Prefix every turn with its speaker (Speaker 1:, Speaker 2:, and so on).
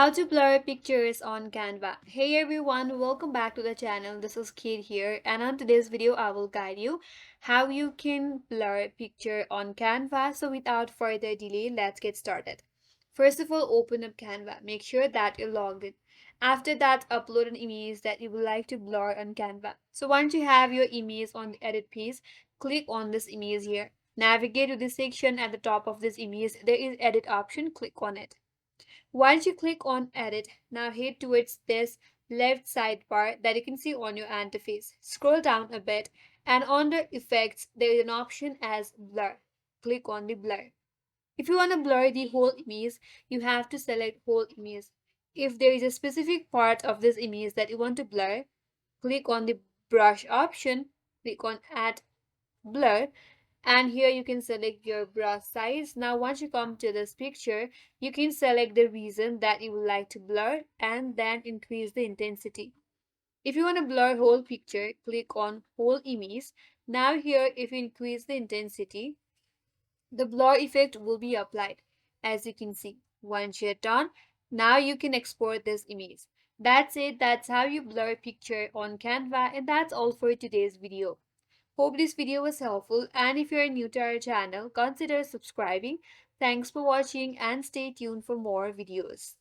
Speaker 1: How to blur pictures on Canva. Hey everyone, welcome back to the channel. This is Kid here, and on today's video I will guide you how you can blur a picture on Canva. So without further delay, let's get started. First of all, open up Canva. Make sure that you're logged in. After that, upload an image that you would like to blur on Canva. So once you have your image on the edit piece, click on this image here. Navigate to the section at the top of this image. There is edit option. Click on it. Once you click on edit, now head towards this left sidebar that you can see on your interface. Scroll down a bit and under effects there is an option as blur. Click on the blur. If you want to blur the whole image, you have to select whole image. If there is a specific part of this image that you want to blur, click on the brush option, click on add blur, and here you can select your brush size. Now once you come to this picture, you can select the region that you would like to blur and then increase the intensity. If you want to blur whole picture, click on whole image. Now here, if you increase the intensity, the blur effect will be applied. As you can see, once you're done, now you can export this image. That's it. That's how you blur a picture on Canva, and that's all for today's video. Hope this video was helpful, and if you're new to our channel, consider subscribing. Thanks for watching and stay tuned for more videos.